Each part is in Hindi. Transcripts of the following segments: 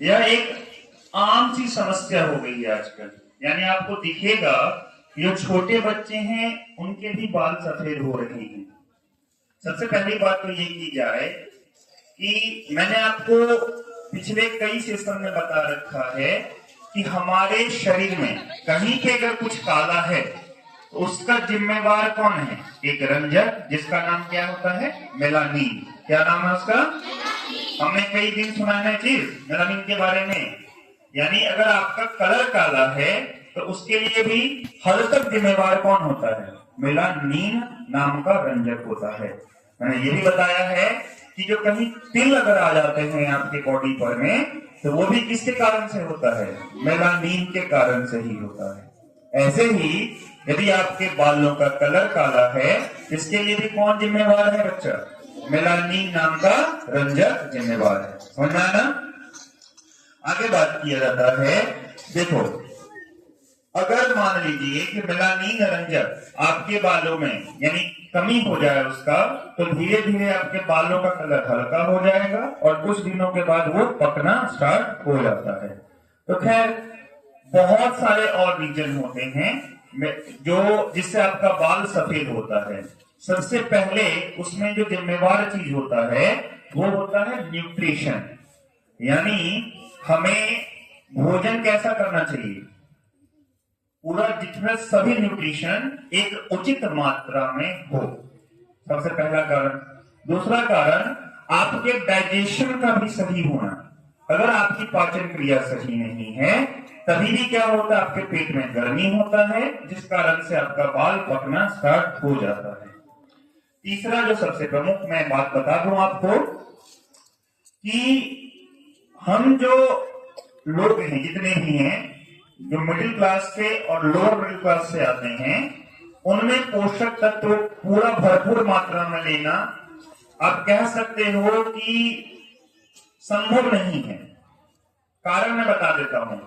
यह एक आम सी समस्या हो गई है आजकल। यानी आपको दिखेगा जो छोटे बच्चे हैं उनके भी बाल सफेद हो रहे हैं। सबसे पहली बात तो ये की जाए कि मैंने आपको पिछले कई सेशन में बता रखा है कि हमारे शरीर में कहीं पे अगर कुछ काला है तो उसका जिम्मेवार कौन है? एक रंजक, जिसका नाम क्या होता है? मेलानिन। क्या नाम है उसका? हमने कई दिन सुना है चीज मेलानिन के बारे में। यानी अगर आपका कलर काला है तो उसके लिए भी हद तक जिम्मेवार कौन होता है? मेलानिन नाम का रंजक होता है। मैंने ये भी बताया है कि जो कहीं तिल अगर आ जाते हैं आपके बॉडी पर में तो वो भी किसके कारण से होता है? मेलानिन के कारण से ही होता है। ऐसे ही यदि आपके बालों का कलर काला है इसके लिए भी कौन जिम्मेवार है बच्चा? मेलानिन नाम का रंजक जिम्मेवार है। समझ में आया ना? आगे बात किया जाता है। देखो, अगर मान लीजिए कि मेलानिन रंजक आपके बालों में यानी कमी हो जाए उसका, तो धीरे धीरे आपके बालों का कलर हल्का हो जाएगा और कुछ दिनों के बाद वो पकना स्टार्ट हो जाता है। तो खैर बहुत सारे और रीजन होते हैं जो जिससे आपका बाल सफेद होता है। सबसे पहले उसमें जो जिम्मेवार चीज होता है वो होता है न्यूट्रिशन। यानी हमें भोजन कैसा करना चाहिए? पूरा जितना सभी न्यूट्रिशन एक उचित मात्रा में हो, सबसे पहला कारण। दूसरा कारण आपके डाइजेशन का भी सही होना। अगर आपकी पाचन क्रिया सही नहीं है तभी भी क्या होता है? आपके पेट में गर्मी होता है जिस कारण से आपका बाल पकना स्टार्ट हो जाता है। तीसरा जो सबसे प्रमुख मैं बात बता दूं आपको कि हम जो लोग हैं जितने भी हैं जो मिडिल क्लास से और लोअर मिडिल क्लास से आते हैं उनमें पोषक तत्व पूरा भरपूर मात्रा में लेना आप कह सकते हो कि संभव नहीं है। कारण मैं बता देता हूं।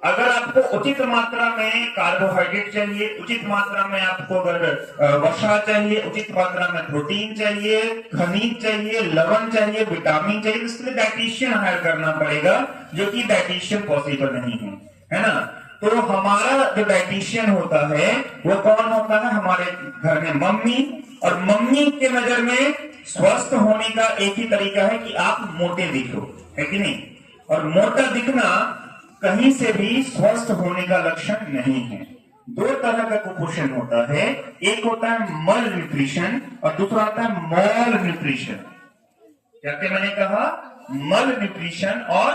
अगर आपको उचित मात्रा में कार्बोहाइड्रेट चाहिए, उचित मात्रा में आपको अगर वसा चाहिए, उचित मात्रा में प्रोटीन चाहिए, खनिज चाहिए, लवण चाहिए, विटामिन चाहिए, इसके लिए डाइटिशियन हायर करना पड़ेगा, जो कि डाइटिशियन पॉसिबल नहीं है ना? तो हमारा जो डाइटिशियन होता है वो कौन होता है? हमारे घर में मम्मी। और मम्मी के नजर में स्वस्थ होने का एक ही तरीका है कि आप मोटे दिखो, है कि नहीं? और मोटा दिखना कहीं से भी स्वस्थ होने का लक्षण नहीं है। दो तरह का कुपोषण होता है, एक होता है मल न्यूट्रिशन और दूसरा होता है मॉल न्यूट्रिशन। क्या मैंने कहा? मल न्यूट्रिशन और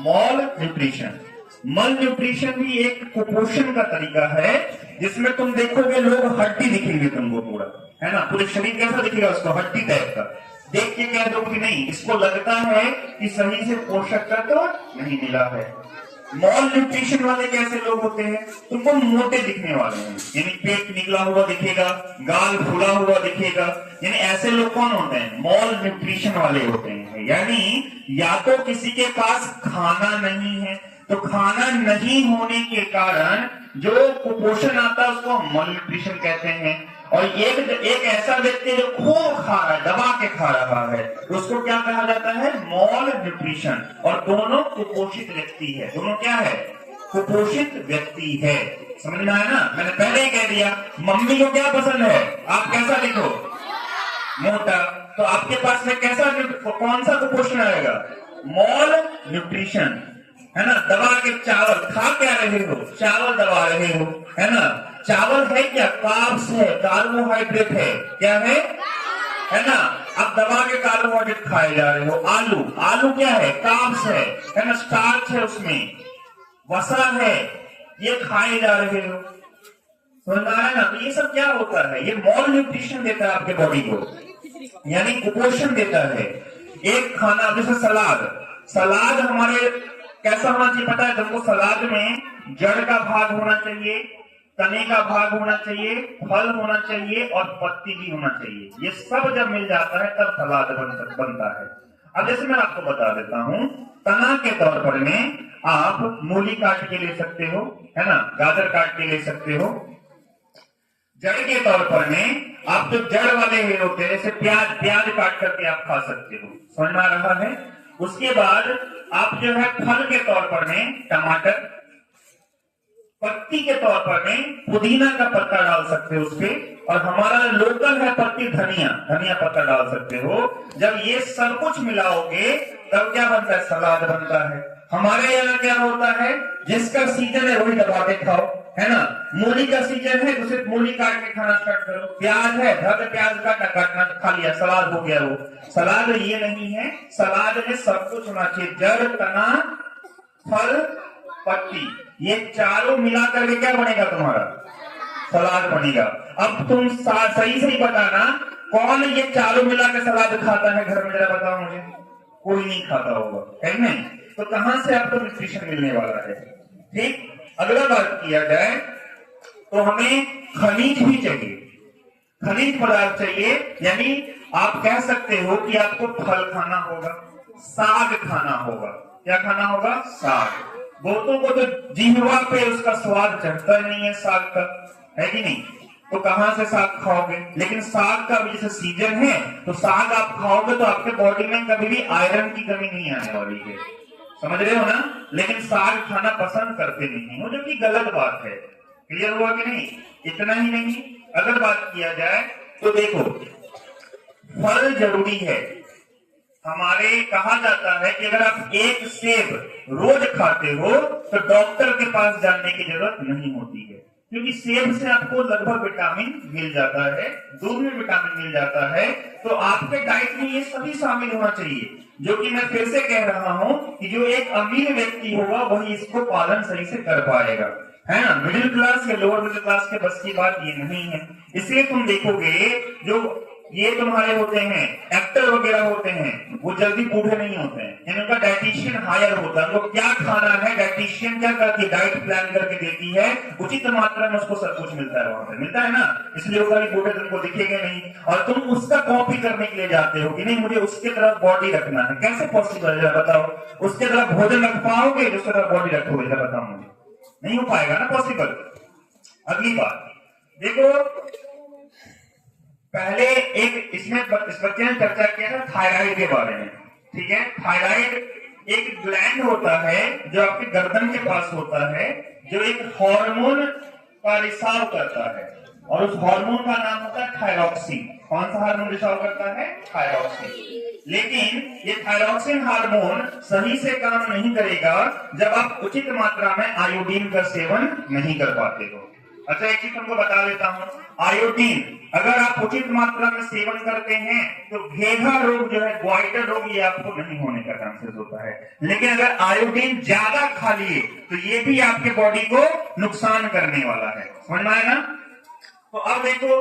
मॉल न्यूट्रिशन। मल न्यूट्रिशन भी एक कुपोषण का तरीका है जिसमें तुम देखोगे लोग हड्डी दिखेंगे तुमको पूरा, है ना? पूरे शरीर कैसा दिखेगा उसको? हड्डी टाइप का। देख के कह दो कि नहीं, इसको लगता है कि सही से पोषक तत्व नहीं मिला है। मॉल न्यूट्रिशन वाले कैसे लोग होते हैं? तुमको मोटे दिखने वाले हैं, यानी पेट निकला हुआ दिखेगा, गाल फूला हुआ दिखेगा। यानी ऐसे लोग कौन होते हैं? मॉल न्यूट्रिशन वाले होते हैं। यानी या तो किसी के पास खाना नहीं है, तो खाना नहीं होने के कारण जो कुपोषण आता है उसको मॉल न्यूट्रिशन कहते हैं। और एक ऐसा व्यक्ति जो खूब खा रहा है, दबा के खा रहा है, उसको क्या कहा जाता है? Mall nutrition. और दोनों कुपोषित व्यक्ति है। दोनों क्या है? कुपोषित व्यक्ति है। समझ में आया ना? मैंने पहले ही कह दिया मम्मी को क्या पसंद है? आप कैसा लिखो? मोटा। तो आपके पास में कैसा कौन सा कुपोषण आएगा? मॉल न्यूट्रिशन, है ना? दबा के चावल खा क्या रहे हो? चावल दबा रहे हो, है ना? चावल है क्या? कार्ब्स है, कार्बोहाइड्रेट है। क्या है ना? आप दबा के कार्बोहाइड्रेट खाए जा रहे हो। आलू, आलू क्या है? कार्ब्स है ना? स्टार्च है, उसमें वसा है, ये खाए जा रहे हो। समझ में आया ना? तो ये सब क्या होता है? ये मॉल न्यूट्रिशन देता है आपके बॉडी को, यानी कुपोषण देता है। एक खाना जैसे सलाद, सलाद हमारे कैसा होना चाहिए पता है तुमको? सलाद में जड़ का भाग होना चाहिए, तने का भाग होना चाहिए, फल होना चाहिए और पत्ती भी होना चाहिए। ये सब जब मिल जाता है तब सलाद बनता है। अब जैसे मैं आपको बता देता हूं, तना के तौर पर में आप मूली काट के ले सकते हो, है ना? गाजर काट के ले सकते हो। जड़ के तौर पर में आप जो जड़ वाले हे होते हैं जैसे प्याज, प्याज काट करके आप खा सकते हो। समझ में आ रहा है? उसके बाद आप जो है फल के तौर पर में टमाटर, पत्ती के तौर पर में पुदीना का पत्ता डाल सकते हो उसपे, और हमारा लोकल है पत्ती धनिया, धनिया पत्ता डाल सकते हो। जब ये सब कुछ मिलाओगे तब क्या बनता है, सलाद बनता है। हमारे यहाँ क्या होता है, जिसका सीजन है वही दबा के खाओ, है ना। मूली का सीजन है तो सिर्फ मूली काट के खाना स्टार्ट करो, प्याज है धर प्याज काटना खा लिया, सलाद हो गया। वो सलाद ये नहीं है, सलाद में सब कुछ होना चाहिए, जड़ तना फल पत्ती, ये चारों मिला करके क्या बनेगा तुम्हारा, सलाद बनेगा। अब तुम सही सही बताना कौन ये चारों मिला के सलाद खाता है घर में, जरा बताओ मुझे। कोई नहीं खाता होगा, है नहीं। तो कहां से आपको न्यूट्रिशन मिलने वाला है। ठीक, अगला बात किया जाए तो हमें खनिज भी चाहिए, खनिज पदार्थ चाहिए। यानी आप कह सकते हो कि आपको फल खाना होगा, साग खाना होगा। क्या खाना होगा, साग। बहुतों को तो जिह्वा पे उसका स्वाद चढ़ता नहीं है साग का, है कि नहीं। तो कहां से साग खाओगे, लेकिन साग का जैसे सीजन है तो साग आप खाओगे तो आपके बॉडी में कभी भी आयरन की कमी नहीं आने वाली है, समझ रहे हो ना। लेकिन साग खाना पसंद करते नहीं हो, जो कि गलत बात है। क्लियर हुआ कि नहीं। इतना ही नहीं, अगर बात किया जाए तो देखो फल जरूरी है। हमारे कहा जाता है कि अगर आप एक सेब रोज खाते हो तो डॉक्टर के पास जाने की जरूरत नहीं होती है, क्योंकि सेब से आपको लगभग विटामिन मिल जाता है, दूध में विटामिन मिल जाता है। तो आपके डाइट में ये सभी शामिल होना चाहिए, जो कि मैं फिर से कह रहा हूं कि जो एक अमीर व्यक्ति होगा वही इसको पालन सही से कर पाएगा, है ना। मिडिल क्लास या लोअर मिडिल क्लास के बस की बात ये नहीं है। इसलिए तुम देखोगे जो ये तुम्हारे होते हैं एक्टर वगैरह होते हैं, वो जल्दी बूढ़े नहीं होते हैं, यानी उनका डाइटिशियन हायर होता है। उनको क्या खाना है डाइटिशियन क्या करती है, डाइट प्लान करके देती है, उचित मात्रा में उसको सब कुछ मिलता है, वहां पे मिलता है ना। इसलिए वो कभी बूढ़े तुमको दिखेंगे नहीं, और तुम उसका कॉपी करने के लिए जाते हो कि नहीं मुझे उसके तरफ बॉडी रखना है। कैसे पॉसिबल है बताओ, उसके तरफ भोजन रख पाओगे जिसके तरफ बॉडी रखोगे, बताओ मुझे, नहीं हो पाएगा ना पॉसिबल। अगली बात देखो, पहले एक इसमें इस बच्चे ने चर्चा किया था थायराइड के बारे में, ठीक है। थायराइड एक ग्लैंड होता है जो आपके गर्दन के पास होता है, जो एक हार्मोन का रिसाव करता है, और उस हार्मोन का नाम होता है थायरॉक्सिन। कौन सा हार्मोन रिसाव करता है, थायरॉक्सिन। लेकिन ये थायरॉक्सिन हार्मोन सही से काम नहीं करेगा जब आप उचित मात्रा में आयोडीन का सेवन नहीं कर पाते हो। अच्छा, एक चीज तुमको बता देता हूं, आयोडीन अगर आप उचित मात्रा में सेवन करते हैं तो घेघा रोग जो है, ग्वाइटर रोग, ये आपको नहीं होने का चांसेस होता है। लेकिन अगर आयोडीन ज्यादा खा लिए तो ये भी आपके बॉडी को नुकसान करने वाला है, समझ में आया ना। तो अब देखो,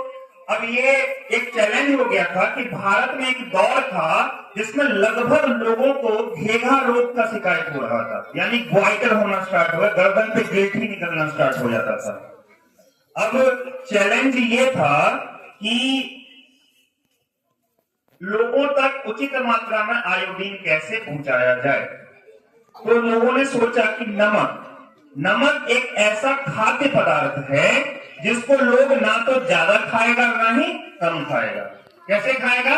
अब ये एक चैलेंज हो गया था कि भारत में एक दौर था जिसमें लगभग लोगों को घेघा रोग का शिकायत हो रहा था, यानी ग्वाइटर होना स्टार्ट हुआ, गर्दन पे गिल्टी निकलना स्टार्ट हो जाता था। अब चैलेंज ये था कि लोगों तक उचित मात्रा में आयोडीन कैसे पहुंचाया जाए। तो लोगों ने सोचा कि नमक एक ऐसा खाद्य पदार्थ है जिसको लोग ना तो ज्यादा खाएगा ना ही कम खाएगा। कैसे खाएगा,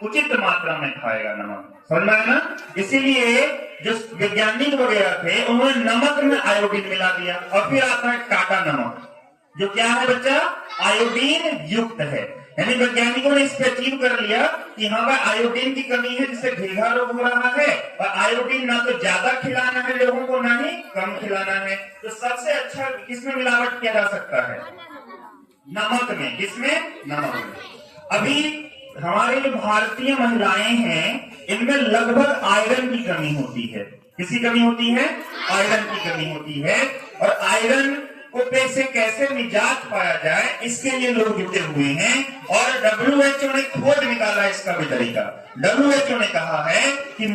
उचित मात्रा में खाएगा नमक, समझ में आया ना। इसीलिए जो वैज्ञानिक वगैरह थे उन्होंने नमक में आयोडीन मिला दिया, और फिर आता है टाटा नमक, जो क्या है बच्चा, आयोडीन युक्त है। यानी वैज्ञानिकों ने इसको अचीव कर लिया कि हाँ भाई आयोडीन की कमी है जिससे घेघा रोग हो रहा है, और आयोडीन ना तो ज्यादा खिलाना है लोगों को ना ही कम खिलाना है। तो सबसे अच्छा किसमें मिलावट किया जा सकता है, नमक में। किसमें, नमक में। अभी हमारे जो भारतीय महिलाएं हैं इनमें लगभग आयरन की कमी होती है। किसकी कमी होती है, आयरन की कमी होती है। और आयरन को से कैसे निजात पाया जाए इसके लिए लोग जुटे हुए हैं, और WHO ने खोज निकाला इसका भी तरीका। WHO ने कहा है कि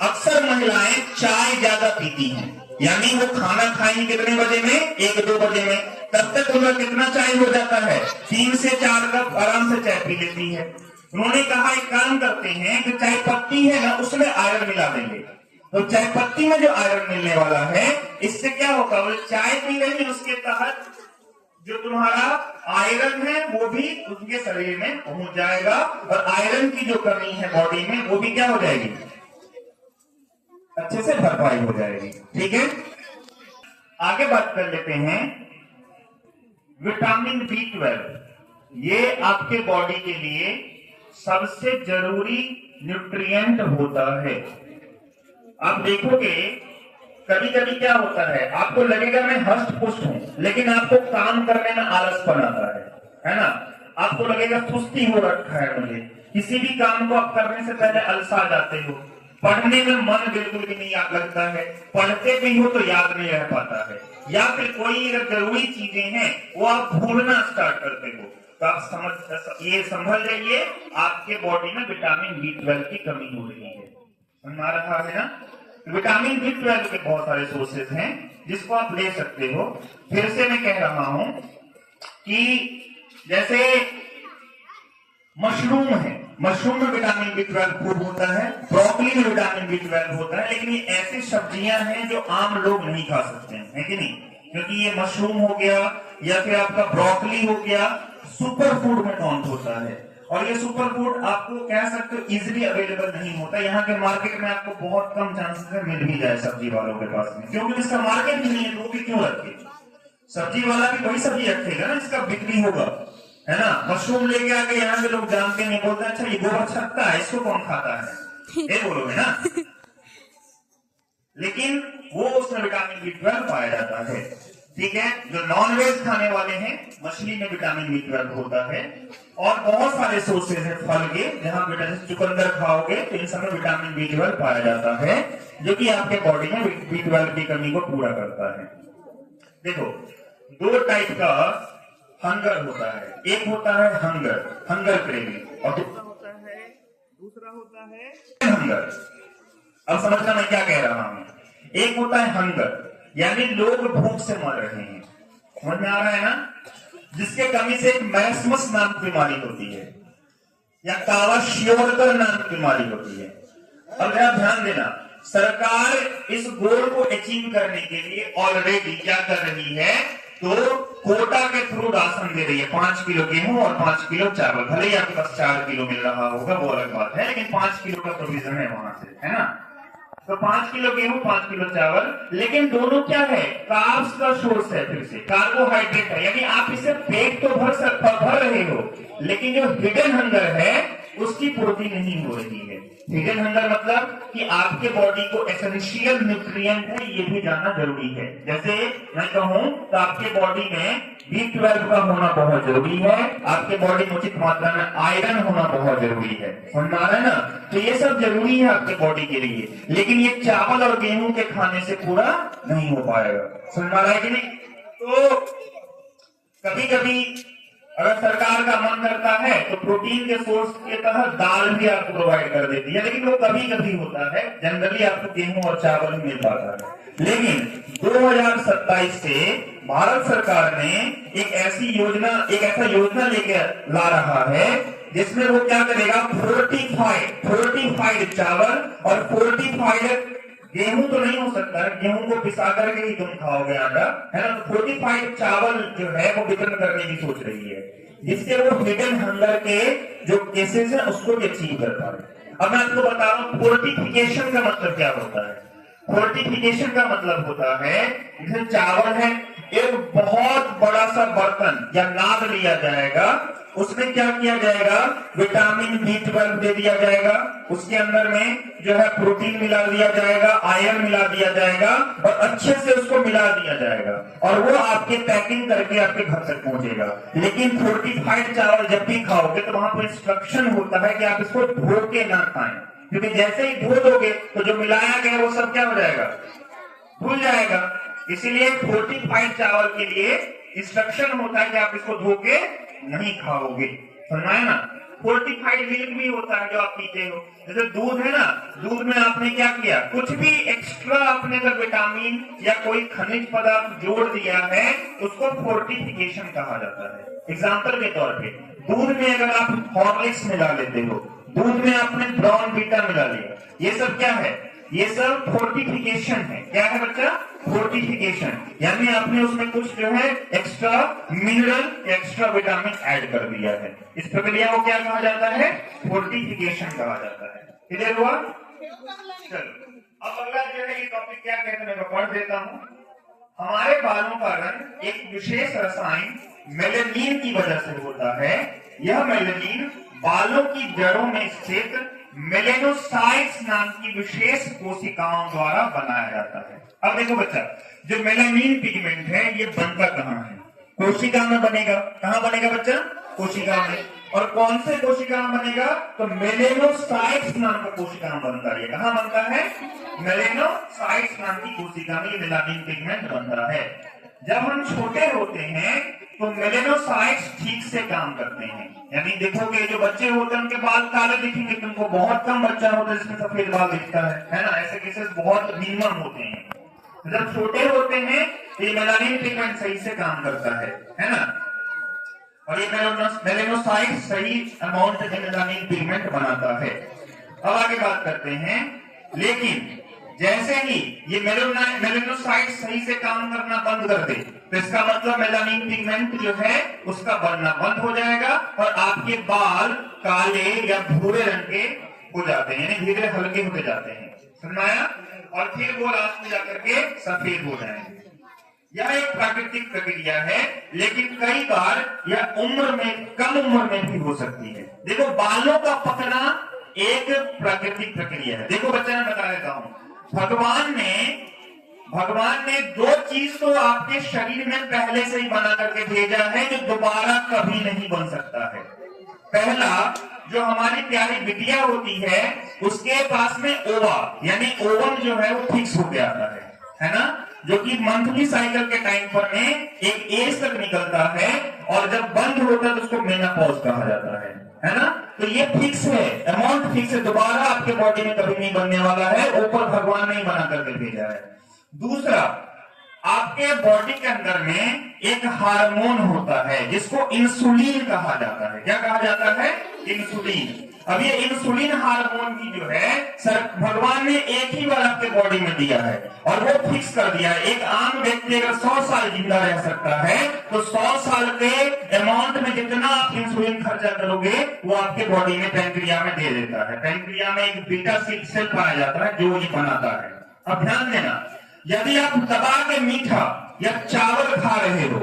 अक्सर महिलाएं चाय ज्यादा पीती हैं, यानी वो खाना खाएंगे कितने बजे में, 1-2 बजे में, तब तक उनका कितना चाय हो जाता है, 3 से 4 कप आराम से चाय पी लेती है। उन्होंने कहा एक काम करते हैं कि चाय पत्ती है ना उसमें आयरन मिला देंगे, तो चाय पत्ती में जो आयरन मिलने वाला है इससे क्या होगा, वो चाय पी रही उसके तहत जो तुम्हारा आयरन है वो भी उनके शरीर में पहुंच जाएगा, और आयरन की जो कमी है बॉडी में वो भी क्या हो जाएगी, अच्छे से भरपाई हो जाएगी। ठीक है, आगे बात कर लेते हैं विटामिन B12। ये आपके बॉडी के लिए सबसे जरूरी न्यूट्रिएंट होता है। आप देखोगे कभी कभी क्या होता है, आपको लगेगा मैं हष्ट पुष्ट हूं, लेकिन आपको काम करने में आलसपन आता है ना। आपको लगेगा सुस्ती हो रखा है मुझे, किसी भी काम को आप करने से पहले अलसा जाते हो, पढ़ने में मन बिल्कुल भी नहीं लगता है, पढ़ते भी हो तो याद नहीं रह पाता है, या फिर कोई अगर जरूरी चीजें हैं वो आप भूलना स्टार्ट करते हो। तो आप ये समझ जाइए आपके बॉडी में विटामिन B12 की कमी हो रही है। समझ आ रहा है ना। विटामिन B12 के बहुत सारे सोर्सेज हैं जिसको आप ले सकते हो। फिर से मैं कह रहा हूं कि जैसे मशरूम है, मशरूम में विटामिन B12 खूब होता है, ब्रोकली में विटामिन B12 होता है, लेकिन ये ऐसी सब्जियां हैं जो आम लोग नहीं खा सकते हैं, है कि नहीं। क्योंकि ये मशरूम हो गया या फिर आपका ब्रोकली हो गया, सुपर फूड में काउंट होता है। और ये सुपर फूड आपको कह सकते हो इजिली अवेलेबल नहीं होता। यहाँ के मार्केट में आपको बहुत कम चांसेस है मिल भी जाए सब्जी वालों के पास में, क्योंकि इसका मार्केट ही नहीं है, तो क्यों रखे। सब्जी वाला भी वही सब्जी रखेगा ना जिसका बिक्री होगा, है ना। मशरूम लेके आके यहाँ के लोग जानते नहीं, बोलते अच्छा ये गोबर छकता है, इसको कौन खाता है, ये बोलोगे ना। लेकिन वो उसमें विटामिन B12 पाया जाता है। ठीक है, जो नॉनवेज खाने वाले हैं मछली में विटामिन B12 होता है, और बहुत सारे सोर्सेज हैं फल के, जहां बेटा चुकंदर खाओगे तो इन सब में विटामिन B12 पाया जाता है, जो कि आपके बॉडी में B12 की कमी को पूरा करता है। देखो दो टाइप का हंगर होता है, एक होता है हंगर क्रेविंग, और दूसरा होता है हंगर। अब समझना मैं क्या कह रहा हूं। एक होता है हंगर, यानी लोग भूख से मर रहे हैं, समझ में आ रहा है ना, जिसके कमी से एक मैस्मस नाम की बीमारी होती है, या कावाशियोरकर नाम की बीमारी होती है। अब जरा ध्यान देना, सरकार इस गोल को अचीव करने के लिए ऑलरेडी क्या कर रही है, तो कोटा के थ्रू राशन दे रही है। 5 किलो गेहूं और 5 किलो चावल, भले ही आपके पास 4 किलो मिल रहा होगा वो अलग बात है, लेकिन 5 किलो का प्रोविजन है वहां से, है ना। तो 5 किलो गेहूं 5 किलो चावल, लेकिन दोनों क्या है, कार्ब्स का सोर्स है, फिर से कार्बोहाइड्रेट है, यानी आप इसे पेट तो भर रहे हो, लेकिन जो हिडन हंगर है उसकी पूर्ति नहीं हो रही है। हिडन हंगर मतलब कि आपके बॉडी को एसेंशियल न्यूट्रिएंट है, ये भी जानना जरूरी है। जैसे मैं कहूं तो आपके बॉडी में B12 का होना बहुत जरूरी है, आपके बॉडी में उचित मात्रा में आयरन होना बहुत जरूरी है, समझ में आ रहा है ना। तो ये सब जरूरी है आपके बॉडी के लिए, लेकिन ये चावल और गेहूं के खाने से पूरा नहीं हो पाएगा, समझ में आ रहा है कि नहीं। तो कभी कभी अगर सरकार का मन करता है तो प्रोटीन के सोर्स के तहत दाल भी आपको प्रोवाइड कर देती है, लेकिन वो कभी कभी होता है, जनरली आपको गेहूं और चावल मिल पाता है। लेकिन 2027 से भारत सरकार ने एक ऐसा योजना लेके ला रहा है जिसमें वो क्या करेगा, फोर्टिफाइड चावल और फोर्टिफाइड गेहूं तो नहीं हो सकता है, गेहूं को पिसा करके ही तुम खाओगे आटा, है ना। तो फोर्टिफाइड चावल जो है वो वितरण करने की सोच रही है, जिससे वो हिडन हंगर के जो केसेस है उसको भी अचीव कर पाए। अब मैं आपको बता रहा हूं फोर्टिफिकेशन का मतलब क्या होता है। फोर्टिफिकेशन का मतलब होता है, जैसे चावल है, एक बहुत बड़ा सा बर्तन या नाद लिया जाएगा, उसमें क्या किया जाएगा, विटामिन B12 दे दिया जाएगा, उसके अंदर में जो है प्रोटीन मिला दिया जाएगा, आयरन मिला दिया जाएगा, और अच्छे से उसको मिला दिया जाएगा, और वो आपके पैकिंग करके आपके घर तक पहुंचेगा। लेकिन फोर्टिफाइड चावल जब भी खाओगे तो वहां पर इंस्ट्रक्शन होता है कि आप इसको धो के ना खाएं, क्योंकि जैसे ही धो दोगे तो जो मिलाया गया वो सब क्या हो जाएगा, भूल जाएगा। इसीलिए फोर्टिफाइड चावल के लिए इंस्ट्रक्शन होता है कि आप इसको धो के नहीं खाओगे, समझ आया ना। फोर्टिफाइड मिल्क भी होता है जो आप पीते हो, जैसे दूध है ना, दूध में आपने क्या किया, कुछ भी एक्स्ट्रा आपने अगर विटामिन या कोई खनिज पदार्थ जोड़ दिया है उसको फोर्टिफिकेशन कहा जाता है। एग्जाम्पल के तौर पे दूध में अगर आप हॉर्लिक्स मिला लेते हो, दूध में आपने ब्राउन बीटा मिला लिया, ये सब क्या है, ये सब फोर्टिफिकेशन है। क्या है बच्चा, फोर्टिफिकेशन, यानी आपने उसमें कुछ जो है extra mineral, extra vitamin add कर दिया है। इस प्रक्रिया को क्या कहा जाता है, फोर्टिफिकेशन कहा जाता है। क्लियर हुआ। चलो अब अगला टॉपिक क्या कहते हैं, मैं पढ़ देता हूं। हमारे बालों का रंग एक विशेष रसायन मेलेनिन की वजह से होता है। यह मेलेनिन बालों की जड़ों में स्थित मेलेनोसाइट्स नाम की विशेष कोशिकाओं द्वारा बनाया जाता है। अब देखो बच्चा, जो मेलेनिन पिगमेंट है ये बनता कहाँ है? कोशिका में बनेगा। कहाँ बनेगा बच्चा? कोशिका में। और कौन से कोशिका में बनेगा? तो मेलेनोसाइट्स नाम का कोशिका में बनता है। कहाँ बनता है? मेलेनोसाइट्स नाम की कोशिका में मेलानिन पिगमेंट बनता है। जब हम छोटे होते हैं तो मेलेनोसाइट्स ठीक से काम करते हैं। यानी देखोगे जो बच्चे होते हैं उनके बाल काले दिखेंगे, तुमको बहुत कम बच्चा होता है जिसमें सफेद बाल दिखता है ना। ऐसे केसेस बहुत मिनिमम होते हैं। जब छोटे होते हैं तो ये मेलानिन पिगमेंट सही से काम करता है ना। और ये मेलेनोसाइट सही अमाउंट में मेलानिन पिगमेंट बनाता है। अब आगे बात करते हैं। लेकिन जैसे ही ये मेलेनोसाइट सही से काम करना बंद कर दे तो इसका मतलब मेलानिन पिगमेंट जो है उसका बनना बंद हो जाएगा और आपके बाल काले या भूरे रंग के हो जाते हैं, यानी धीरे हल्के होते जाते हैं। समझ आया? और फिर वो लास्ट में जाकर के सफेद हो जाएंगे। यह एक प्राकृतिक प्रक्रिया है, लेकिन कई बार यह उम्र में, कम उम्र में भी हो सकती है। देखो, बालों का पकना एक प्राकृतिक प्रक्रिया है। देखो बच्चा, मैं बता देता हूं, भगवान ने दो चीज तो आपके शरीर में पहले से ही बना करके भेजा है जो दोबारा कभी नहीं बन सकता है। पहला, जो हमारी प्यारी बिटिया होती है उसके पास में ओवा यानी ओवम जो है वो फिक्स होके आता है ना, जो कि मंथली साइकिल के टाइम पर में एक एज तक निकलता है और जब बंद होता है तो उसको मेनोपॉज कहा जाता है ना। तो ये फिक्स है, अमाउंट फिक्स है, दोबारा आपके बॉडी में कभी नहीं बनने वाला है, ऊपर भगवान ने ही बना करके भेजा है। दूसरा, आपके बॉडी के अंदर में एक हार्मोन होता है जिसको इंसुलिन कहा जाता है। क्या कहा जाता है? इंसुलिन। अब ये इंसुलिन हार्मोन की जो है भगवान ने एक ही बार आपके बॉडी में दिया है और वो फिक्स कर दिया है। एक आम व्यक्ति अगर 100 साल जिंदा रह सकता है तो 100 साल के अमाउंट में जितना आप इंसुलिन खर्चा करोगे वो आपके बॉडी में पैंक्रिया में दे देता है। पैंक्रिया में एक बीटा सेल पाया जाता है जो ये बनाता है। अब ध्यान देना, यदि आप दबा के मीठा या चावल खा रहे हो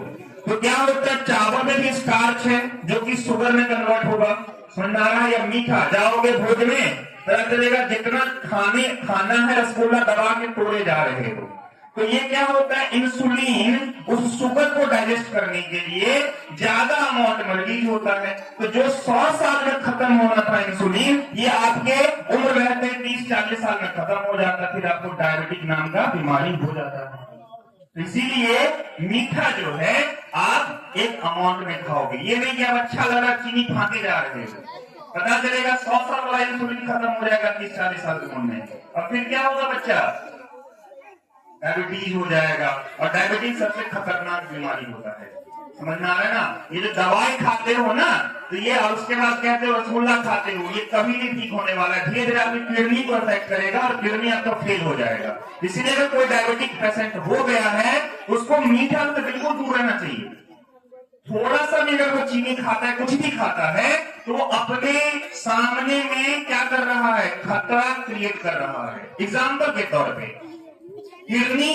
तो क्या होता है? चावल में भी स्टार्च है जो कि शुगर में कन्वर्ट होगा। सुनना या मीठा जाओगे भोज में पता चलेगा जितना खाना है रसगुल्ला दबा के तोड़े जा रहे हो। तो ये क्या होता है? इंसुलिन उस शुगर को डाइजेस्ट करने के लिए ज्यादा अमाउंट में रिलीज होता है। तो जो 100 साल में खत्म होना था इंसुलिन, ये आपके उम्र रहते 30-40 साल में खत्म हो जाता है। फिर आपको डायबिटिक नाम का बीमारी हो जाता है। तो इसीलिए मीठा जो है आप एक अमाउंट में खाओगे। ये नहीं कि आप अच्छा लगा चीनी खाते जा रहे हो, पता चलेगा 100 साल वाला इंसुलिन खत्म हो जाएगा 30-40 साल की उम्र में। और फिर क्या होगा बच्चा? डायबिटीज हो जाएगा। और डायबिटीज सबसे खतरनाक बीमारी होता है। समझ में आ रहा है ना? ये जो दवाई खाते हो ना तो ये, और उसके बाद कहते हो रसगुल्ला खाते हो, ये कभी नहीं ठीक होने वाला है। धीरे धीरे आपकी किडनी को अफेक्ट करेगा और किडनी आपका फेल हो जाएगा। इसीलिए अगर कोई डायबिटिक पेशेंट हो गया है उसको मीठा से बिल्कुल दूर रहना चाहिए। थोड़ा सा भी अगर वो चीनी खाता है, कुछ भी खाता है, तो वो अपने सामने में क्या कर रहा है? खतरा क्रिएट कर रहा है। एग्जाम्पल के तौर पे किडनी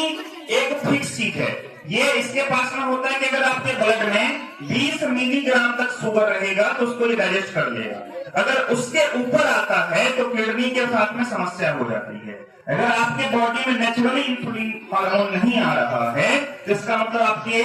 एक फिक्स चीज है। ये इसके पास में होता है कि अगर आपके ब्लड में 20 मिलीग्राम तक शुगर रहेगा तो उसको ये डाइजेस्ट कर लेगा। अगर उसके ऊपर आता है तो किडनी के साथ में समस्या हो जाती है। अगर आपके बॉडी में नेचुरली इंसुलिन हार्मोन नहीं आ रहा है तो इसका मतलब आपके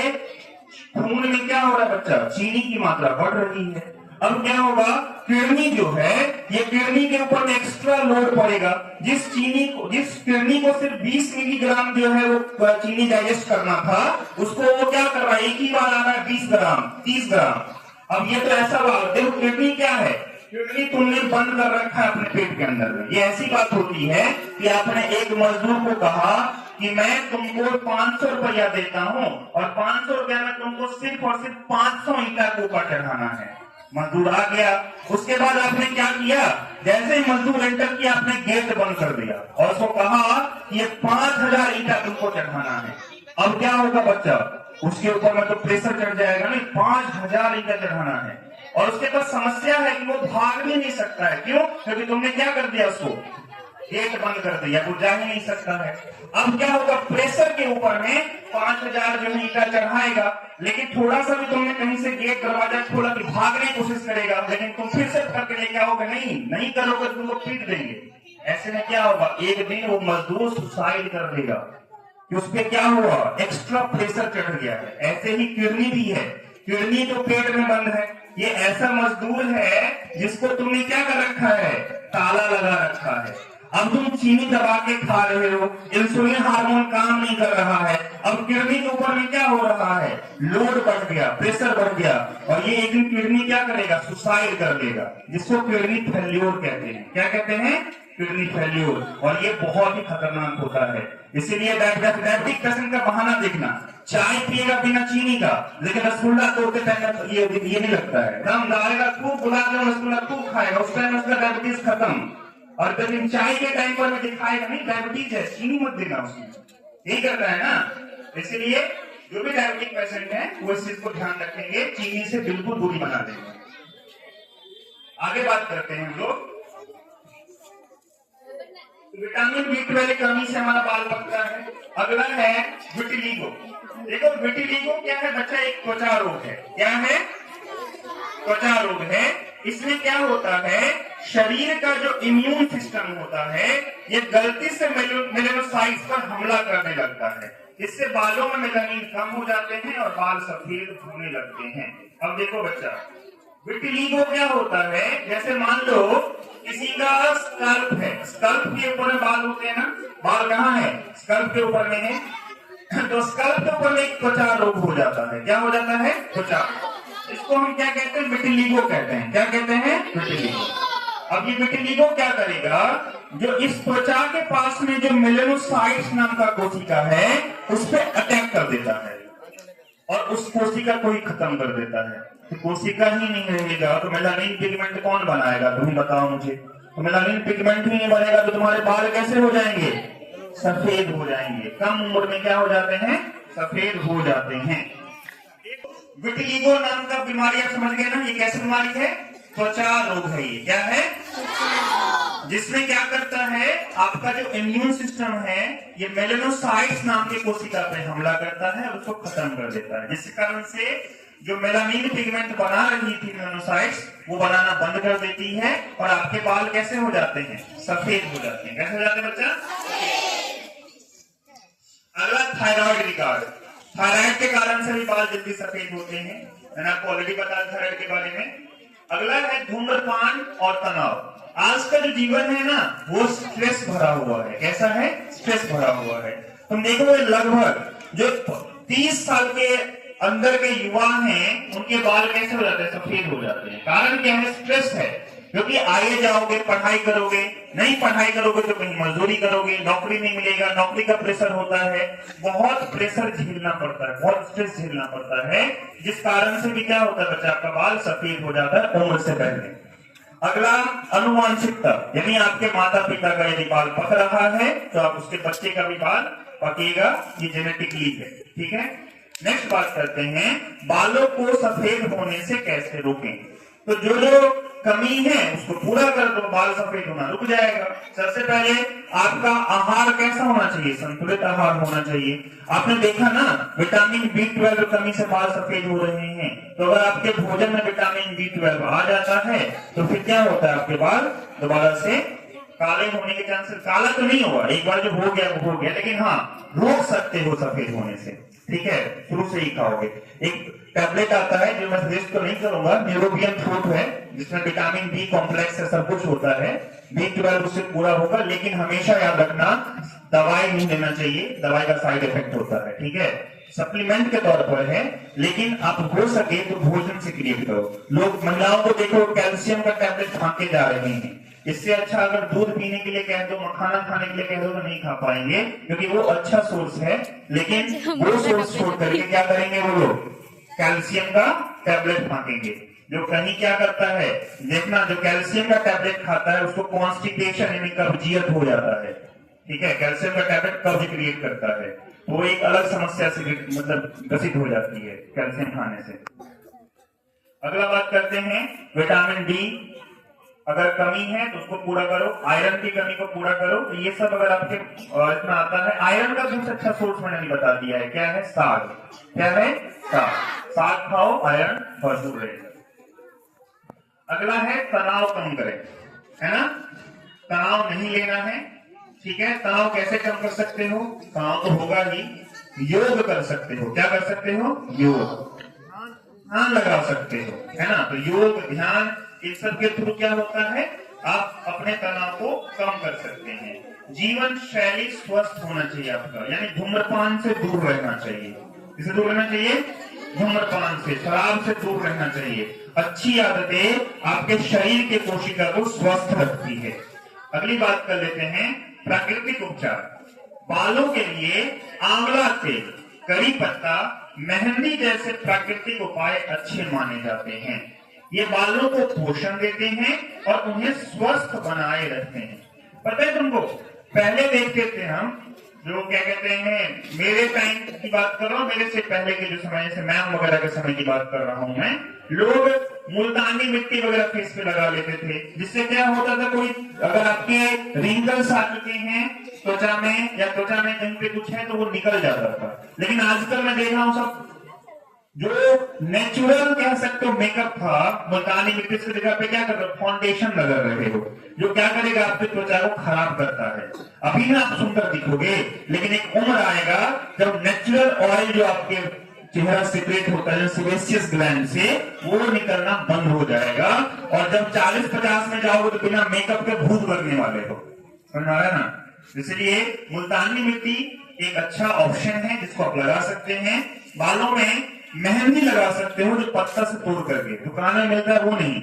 खून में क्या हो रहा है बच्चा? चीनी की मात्रा बढ़ रही है। अब क्या होगा? किडनी जो है, ये किडनी के ऊपर एक्स्ट्रा लोड पड़ेगा। जिस किडनी को सिर्फ 20 मिलीग्राम जो है वो चीनी डाइजेस्ट करना था, उसको वो क्या कर रहा है? एक ही बार आ रहा है 20 ग्राम, 30 ग्राम। अब ये तो ऐसा बात, देखो किडनी क्या है? किडनी तुमने बंद कर रखा है अपने पेट के अंदर में। ये ऐसी बात होती है कि आपने एक मजदूर को कहा कि मैं तुमको 500 रुपया देता हूँ और 500 रुपया में तुमको सिर्फ और सिर्फ 500 ईंटा के ऊपर चढ़ाना है। मजदूर आ गया, उसके बाद आपने क्या किया? जैसे ही मजदूर एंटर किया आपने गेट बंद कर दिया और उसको कहा कि ये 5000 ईंटा तुमको चढ़ाना है। अब क्या होगा बच्चा? उसके ऊपर में तो प्रेशर चढ़ जाएगा नहीं, 5000 ईंटा चढ़ाना है। और उसके पास समस्या है कि वो भाग भी नहीं सकता है। क्यों? क्योंकि तुमने क्या कर दिया? उसको गेट बंद कर दिया, वो जा ही नहीं सकता है। अब क्या होगा, प्रेशर के ऊपर में 5000 जो है ईटा चढ़ाएगा, लेकिन थोड़ा सा भी तुमने कहीं से गेट दरवाजा खोला कि भागने की कोशिश करेगा, लेकिन तुम फिर से करके लेके आओगे, नहीं करोगे तो तुमको पीट देंगे। ऐसे में क्या होगा, एक दिन वो मजदूर सुसाइड कर देगा कि उस पर क्या हुआ, एक्स्ट्रा प्रेशर चढ़ गया है। ऐसे ही किडनी भी है, किडनी तो पेट में बंद है, ये ऐसा मजदूर है जिसको तुमने क्या कर रखा है, ताला लगा रखा है। अब तुम चीनी दबा के खा रहे हो, इंसुलिन हार्मोन काम नहीं कर रहा है, अब किडनी के ऊपर में क्या हो रहा है, लोड बढ़ गया, प्रेशर बढ़ गया, और ये एक दिन किडनी क्या करेगा, सुसाइड कर देगा, जिसको किडनी फेल्योर कहते हैं। क्या कहते हैं, किडनी फेल्योर। और ये बहुत ही खतरनाक होता है। इसीलिए डायबिटिक पेशेंट का बहाना देखना, चाय पिएगा बिना चीनी का, लेकिन रसगुल्ला तोड़ते टाइम ये नहीं लगता है, दम डालेगा खूब, गुलाब जामुन रसगुल्ला खूब खाएगा, उस टाइम उसका डायबिटीज खत्म। और लेकिन चाय के टाइम पर में दिखाएगा नहीं डायबिटीज है, चीनी मत देना उसमें, यही करता है ना। इसलिए जो भी डायबिटिक पेशेंट है वो इस चीज को ध्यान रखेंगे, चीनी से बिल्कुल दूरी बना देंगे। आगे बात करते हैं हम लोग, विटामिन B12 की कमी से हमारा बाल पकता है। अगला है विटिलिगो। देखो विटिलिगो क्या है बच्चा, एक त्वचा रोग है। क्या है, त्वचा रोग है। इसमें क्या होता है, शरीर का जो इम्यून सिस्टम होता है ये गलती से मेलेनोसाइट्स पर हमला करने लगता है, इससे बालों में मेलानिन कम हो जाते हैं और बाल सफेद होने लगते हैं। अब देखो बच्चा, विटिलिगो क्या होता है, जैसे मान लो किसी का स्कल्प है, स्कल्प के ऊपर में बाल होते हैं ना, बाल कहाँ है, स्कल्प के ऊपर में है, तो स्कल्प के ऊपर में एक त्वचा रोग हो जाता है। क्या हो जाता है, त्वचा। इसको हम क्या कहते हैं, विटिलिगो कहते हैं। क्या कहते हैं, विटिलिगो। अब ये विटिलिगो क्या करेगा, जो इस त्वचा के पास में जो मेलेनोसाइट्स नाम का कोशिका है उस पर अटैक कर देता है और उस कोशिका को ही खत्म कर देता है। तो कोशिका ही नहीं रहेगा तो मेलानिन पिगमेंट कौन बनाएगा, तुम्हें बताओ मुझे। तो मेलानिन पिगमेंट ही नहीं बनेगा तो तुम्हारे बाल कैसे हो जाएंगे, सफेद हो जाएंगे। कम उम्र में क्या हो जाते हैं, सफेद हो जाते हैं। विटिलिगो नाम का बीमारी आप समझ गए ना, ये कैसी बीमारी है, त्वचा रोग है। ये क्या है, जिसमें क्या करता है, आपका जो इम्यून सिस्टम है ये मेलेनोसाइट्स नाम के कोशिका पे हमला करता है और उसको खत्म कर देता है, जिस कारण से जो मेलानिन पिगमेंट बना रही थी मेलेनोसाइट्स वो बनाना बंद कर देती है और आपके बाल कैसे हो जाते हैं, सफेद हो जाते हैं। कैसे हो जाते हैं बच्चा। अगला थायराइड रिकॉर्ड, थायराइड के कारण से भी बाल जल्दी सफेद होते हैं, मैंने आपको ऑलरेडी बताया थायराइड के बारे में। अगला है धूम्रपान और तनाव। आज का जो जीवन है ना वो स्ट्रेस भरा हुआ है। कैसा है, स्ट्रेस भरा हुआ है। तुम देखोगे लगभग जो 30 साल के अंदर के युवा हैं उनके बाल कैसे हो जाते हैं, सफेद हो जाते हैं। कारण क्या है, स्ट्रेस है। क्योंकि आगे जाओगे, पढ़ाई करोगे, नहीं पढ़ाई करोगे तो कहीं मजदूरी करोगे, नौकरी नहीं मिलेगा, नौकरी का प्रेशर होता है, बहुत प्रेशर झेलना पड़ता है, बहुत स्ट्रेस झेलना पड़ता है, जिस कारण से भी क्या होता है बच्चा, आपका बाल सफेद हो जाता है उम्र से पहले। अगला अनुवांशिकता, यानी आपके माता पिता का यदि बाल पक रहा है तो आप उसके बच्चे का भी बाल पकेगा, ये जेनेटिकली है। ठीक है, नेक्स्ट बात करते हैं बालों को सफेद होने से कैसे रोकें। तो जो कमी है उसको पूरा कर दो, बाल सफेद होना रुक जाएगा। सबसे पहले आपका आहार कैसा होना चाहिए, संतुलित आहार होना चाहिए। आपने देखा ना विटामिन B12 कमी से बाल सफेद हो रहे हैं, तो अगर आपके भोजन में विटामिन B12 आ जाता है तो फिर क्या होता है, आपके बाल दोबारा से काले होने के चांसेस, काला तो नहीं होगा, एक बार जो हो गया वो हो गया, लेकिन हाँ रोक सकते हो सफेद होने से। ठीक है, शुरू से ही खाओगे। एक टैबलेट आता है जो मैं सजेस्ट तो नहीं करूंगा, न्यूरोबियन फ्रूट है जिसमें विटामिन बी कॉम्प्लेक्स है, सब कुछ होता है, B12 उससे पूरा होगा। लेकिन हमेशा याद रखना दवाई नहीं लेना चाहिए, दवाई का साइड इफेक्ट होता है। ठीक है, सप्लीमेंट के तौर पर है, लेकिन आप हो सके तो भोजन से क्रिएट करो। लोग महिलाओं को देखो कैल्शियम का टैबलेट खा के जा रहे हैं, इससे अच्छा अगर दूध पीने के लिए कह दो, मखाना खाने के लिए कह दो तो नहीं खा पाएंगे, क्योंकि वो अच्छा सोर्स है। लेकिन वो सोर्स छोड़ करके क्या करेंगे वो लोग, कैल्शियम का टैबलेट खाएंगे, जो कहीं क्या करता है देखना, जो कैल्शियम का टैबलेट खाता है उसको कॉन्स्टिपेशन यानी कब्जियत हो जाता है। ठीक है, कैल्शियम का टैबलेट कब्ज क्रिएट करता है, वो एक अलग समस्या से मतलब ग्रसित हो जाती है कैल्शियम खाने से। अगला बात करते हैं विटामिन डी अगर कमी है तो उसको पूरा करो, आयरन की कमी को पूरा करो। तो ये सब अगर आपके इसमें आता है। आयरन का सबसे अच्छा सोर्स मैंने नहीं बता दिया है, क्या है? साग। क्या है? साग। साग खाओ, आयरन भरपूर रहेगा। अगला है तनाव कम करें, है ना? तनाव नहीं लेना है, ठीक है? तनाव कैसे कम कर सकते हो? तनाव तो होगा ही, योग कर सकते हो। क्या कर सकते हो? योग, ध्यान लगा सकते हो, है ना? तो योग, ध्यान, इन सब के थ्रू क्या होता है? आप अपने तनाव को कम कर सकते हैं। जीवन शैली स्वस्थ होना चाहिए आपका, यानी धूम्रपान से दूर रहना चाहिए। किससे दूर रहना चाहिए? धूम्रपान से, शराब से दूर रहना चाहिए। अच्छी आदतें आपके शरीर के कोशिका को स्वस्थ रखती है। अगली बात कर लेते हैं प्राकृतिक उपचार। बालों के लिए आंवला तेल, करी पत्ता, मेहंदी जैसे प्राकृतिक उपाय अच्छे माने जाते हैं। ये बालों को पोषण देते हैं और उन्हें स्वस्थ बनाए रखते हैं। पता है तुमको, पहले देखते थे हम, जो क्या कहते हैं, मेरे टाइम की बात कर रहा हूँ, मेरे से पहले के जो समय, जैसे मैम वगैरह के समय की बात कर रहा हूँ मैं, लोग मुल्तानी मिट्टी वगैरह फेस पे लगा लेते थे, जिससे क्या होता था, कोई अगर आपके रिंकल्स आ चुके हैं त्वचा में, या त्वचा में कहीं पे कुछ है तो वो निकल जाता था। लेकिन आजकल मैं देख रहा हूँ सब जो नेचुरल कह सकते हो मेकअप था, मुल्तानी मिट्टी से जगह पे क्या कर रहे हो? फाउंडेशन लगा रहे हो, जो क्या करेगा? आपकी त्वचा को खराब करता है। अभी ना आप सुंदर दिखोगे, लेकिन एक उम्र आएगा जब नेचुरल ऑयल जो आपके चेहरा सिक्रेट होता है सेबेशियस ग्लैंड से, वो निकलना बंद हो जाएगा। और जब 40-50 में जाओगे तो बिना मेकअप के भूत लगने वाले हो। समझ आ रहा है ना? इसलिए मुल्तानी मिट्टी एक अच्छा ऑप्शन है जिसको आप लगा सकते हैं। बालों में मेहंदी लगा सकते हो, जो पत्ता से तोड़ करके दुकान में मिलता है वो नहीं,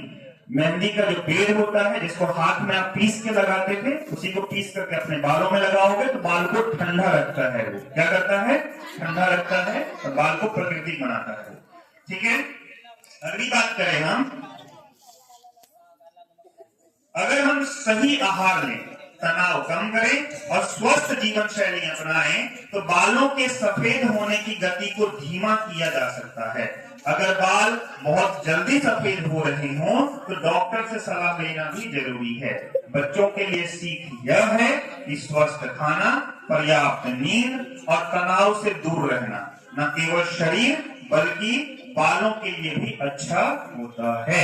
मेहंदी का जो पेड़ होता है जिसको हाथ में आप पीस के लगाते थे, उसी को पीस करके अपने बालों में लगाओगे तो बाल को ठंडा रखता है। वो क्या करता है? ठंडा रखता है और बाल को प्राकृतिक बनाता है। ठीक है, अगली बात करें हम, अगर हम सही आहार लें, तनाव कम करें और स्वस्थ जीवन शैली अपनाएं तो बालों के सफेद होने की गति को धीमा किया जा सकता है। अगर बाल बहुत जल्दी सफेद हो रहे हों तो डॉक्टर से सलाह लेना भी जरूरी है। बच्चों के लिए सीख यह है कि स्वस्थ खाना, पर्याप्त नींद और तनाव से दूर रहना न केवल शरीर बल्कि बालों के लिए भी अच्छा होता है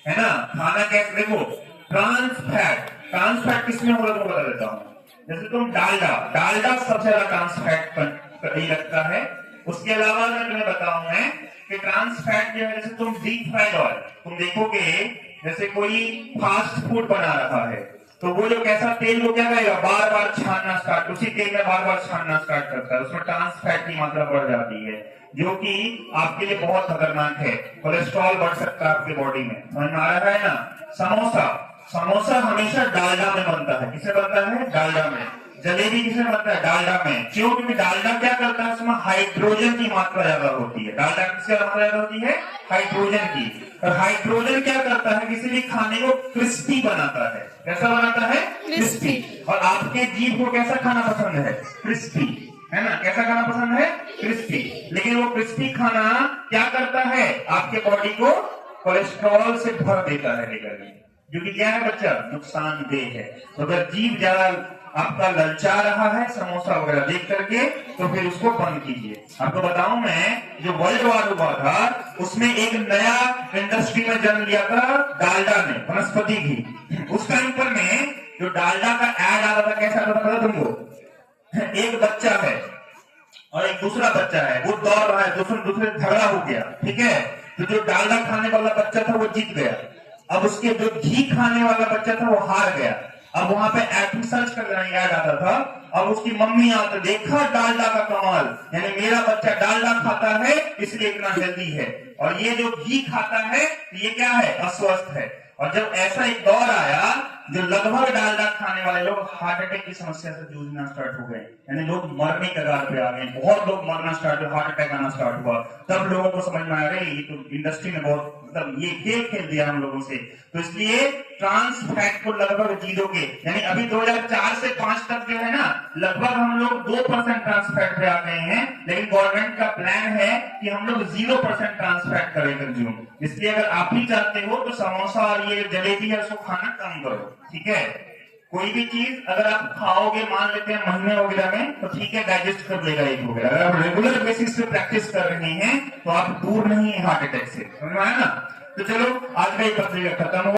ना? खाना कैसे? देखो, ट्रांस फैट किसमें हो रहा है बता देता हूँ। जैसे तुम डालडा सबसे ज्यादा ट्रांस फैट नहीं लगता है। उसके अलावा मैं तुम्हें बताऊं मैं कि ट्रांस फैट जो है, जैसे तुम डीप फ्राइड ऑयल, तुम देखोगे जैसे कोई फास्ट फूड बना रहा है तो वो जो कैसा तेल, वो क्या करेगा? बार बार छानना स्टार्ट, उसी तेल में बार बार छानना स्टार्ट करता है। उसमें ट्रांस फैट की मात्रा बढ़ जाती है, जो कि आपके लिए बहुत खतरनाक है। कोलेस्ट्रॉल बढ़ सकता है आपकी बॉडी में। समझ में आ रहा है ना? समोसा हमेशा डालडा में बनता है। किसे बनता है? डालडा में। जलेबी किसे बनता है? डालडा में। क्यों? क्योंकि डालडा क्या करता है, उसमें हाइड्रोजन की मात्रा ज्यादा होती है। डालडा किसकी मात्रा ज्यादा होती है? हाइड्रोजन की। और हाइड्रोजन क्या करता है? किसी भी खाने को क्रिस्पी बनाता है। कैसा बनाता है? क्रिस्पी। और आपके जीभ को कैसा खाना पसंद है? क्रिस्पी, है ना? कैसा खाना पसंद है? क्रिस्पी। लेकिन वो क्रिस्पी खाना क्या करता है? आपके बॉडी को कोलेस्ट्रॉल से भर देता है लेकर के, जो कि क्या है बच्चा? नुकसानदेह है। तो अगर जीभ ज्यादा आपका ललचा रहा है समोसा वगैरह देख करके, तो फिर उसको बंद कीजिए। आपको बताऊं मैं, जो वर्ल्ड वार हुआ था उसमें एक नया इंडस्ट्री में जन्म लिया था डालडा ने, वनस्पति घी। उस टाइम पर में जो डालडा का एड आता था, कैसा आता था पता तुमको? एक बच्चा है और एक दूसरा बच्चा है, वो दौड़ रहा है, दूसरे झगड़ा हो गया, ठीक है? तो जो डालडा खाने वाला बच्चा था वो जीत गया। अब उसके जो घी खाने वाला बच्चा था वो हार गया। अब वहां पे एक्टिंग सर्च करना याद आता था। अब उसकी मम्मी आते, देखा डालडा का कमाल, यानी मेरा बच्चा डालडा खाता है इसलिए इतना हेल्दी है, और ये जो घी खाता है ये क्या है? अस्वस्थ है। और जब ऐसा एक दौर आया, जो लगभग डालडा खाने वाले लोग हार्ट अटैक की समस्या से जूझना स्टार्ट हो गए, यानी लोग मरने के कगार पे आ गए, बहुत लोग मरना स्टार्ट हुआ, हार्ट अटैक आना स्टार्ट हुआ। तब लोगों को समझ में आ रही, ये तो इंडस्ट्री ने बहुत मतलब ये खेल खेल दिया हम लोगों से। तो इसलिए ट्रांस फैट को लगभग 0 के, यानी अभी 2004 से 5 तक जो है ना, लगभग हम लोग 2% ट्रांस फैट पे आ गए हैं, लेकिन गवर्नमेंट का प्लान है कि हम लोग 0% ट्रांस फैट करें कंज्यूम। इसलिए अगर आप भी चाहते हो तो समोसा और ये जलेबी है उसको खाना कम करो, ठीक है। कोई भी चीज अगर आप खाओगे, मान लेते हैं महीने वगैरह में, तो ठीक है डाइजेस्ट कर लेगा एक वगैरह। अगर आप रेगुलर बेसिस पे प्रैक्टिस कर रहे हैं तो आप दूर नहीं है हार्ट अटैक से, समझ में आया ना। तो चलो आज का ये पत्रिका खत्म हो।